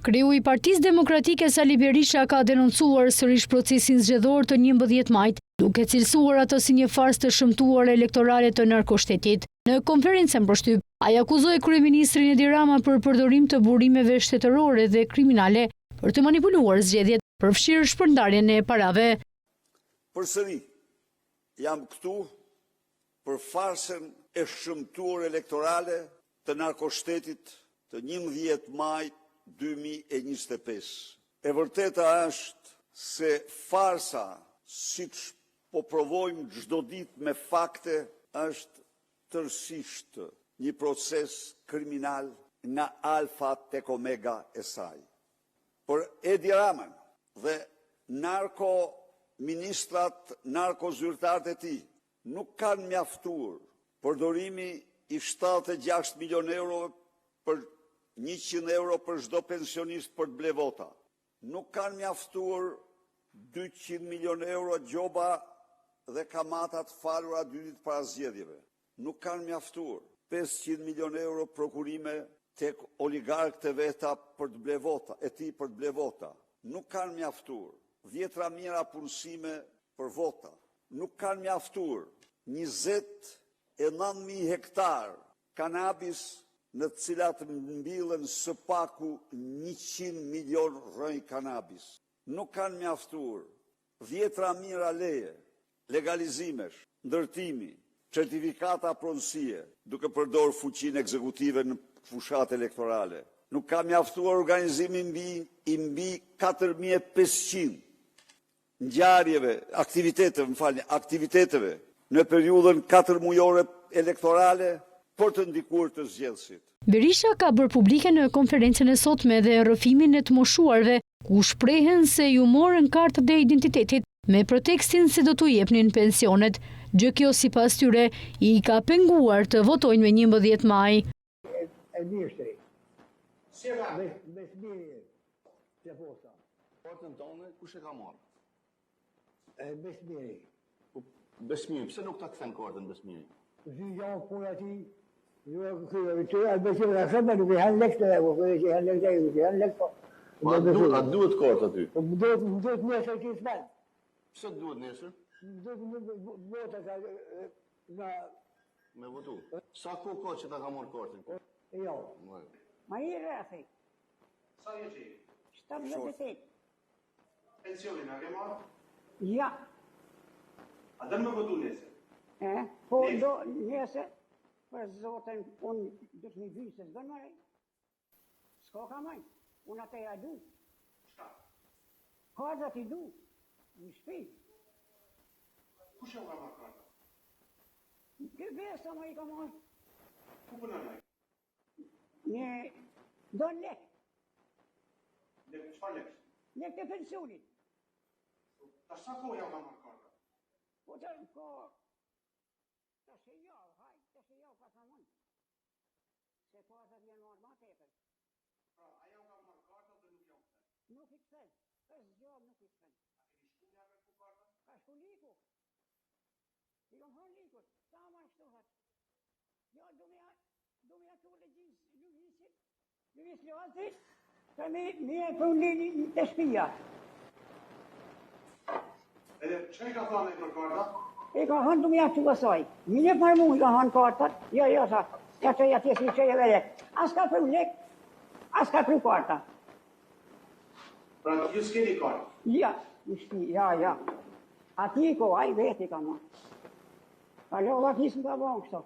Kreu i Partisë Demokratike Sali Berisha ka denoncuar sërish procesin zgjedhor të 11 majit, duke cilësuar atë si një farsë të shëmtuar elektorale të narkoshtetit. Në konferencën përshtyp, ai akuzoi kryeministrin Edi Rama për përdorim të burimeve shtetërore dhe kriminale për të manipuluar zgjedhjet, përfshirë shpërndarjen e parave. Përsëri, jam këtu për farsën e shëmtuar elektorale të narkoshtetit të 11 majit 2025. E vërteta është se farsa, siç po provojmë çdo ditë me fakte, është tërësisht një proces kriminal nga alfa tek omega e saj. Por Edi Ramën dhe ministrat narkozyrtarët e tij nuk kanë mjaftuar përdorimi i 76 milion euro për 100 euro për çdo pensionist për të ble vota. Nuk kanë mjaftuar 200 milion euro gjoba dhe kamatat falura 2 ditë para zgjedhjeve. Nuk kanë mjaftuar 500 milion euro prokurime tek oligarkët e veta për të ble vota, për të ble vota. Nuk kanë mjaftuar 10 mijëra punësime për vota. Nuk kanë mjaftuar 29.000 hektar kanabis në të cilat mbillen së paku 100 milion rrënj kanabis. Nuk kanë mjaftuar 10 mijëra leje, legalizimesh, ndërtimi, certifikata pronësie, duke përdorur fuqinë ekzekutive në fushat elektorale. Nuk ka mjaftuar organizimi i mbi 4.500 ngjarjeve, aktiviteteve në periudhën 4 mujore elektorale për të ndikuar të zgjedhësit. Berisha ka bërë publike në konferencën e sotme dhe rrëfimin e të moshuarve, ku shprehen se ju morën kartët e identitetit me pretekstin se do t'u jepnin pensionet, gjë kjo sipas tyre i ka penguar të votojnë me 11 maj. Ministri. Si e ka? Me smiri. Se posa. Kartën tonë kush e ka marrë? Besmiri. Besmiri, pse nuk ta kthen kartën Besmiri? Zyja punë ati, nuk i hanë lek të lek, A duhet kartë aty? Duhet nesër që i smenë. Pse duhet nesër? Duhet Me votu. Sa kohë ka që ta ka marrë kartën? Jo. Ma i rrëthi. Sa je që? 78. Pensionin, a ke marrë? Ja. A dëmë me votu nesër? Po do nesër, për zoten, unë do të një vyjë se s'dën mërej. S'ka ka mëj, unë atë e du. Shka? Kardat i du, në shpi. Kush e u ka marrë karta? Kë besa më i ka marrë. Ku punon ai? Një do lek. Çfarë lek? Lek të pensionit. Ta sa kohë ja u ka marrë karta? Po të ko... Të se jau, ka të mund. Se kartat janë marrë ma tepër. Pra, aja u ka marrë karta dhe nuk ja u kthen? Nuk i kthen. Është gjallë nuk i kthen. A keni shku me ku karta? Ka shku liku. I kom hën likut. Sa ma shtuhat. Ja, du me atu Luis Loazit, ka me e përnlini të shpia. Edhe, që i ka thane për karta? I ka hën du me atu asaj. Një për mu i ka hën kartat. Jo, sa. Ja që ja tjesi që e vere. As ka për lek, as ka për karta. Pra, ju s'keni karta? Ja, në shpi, ja. Ati i ko, a i veti ka ma. Ka lova kisë më ka bon kështo.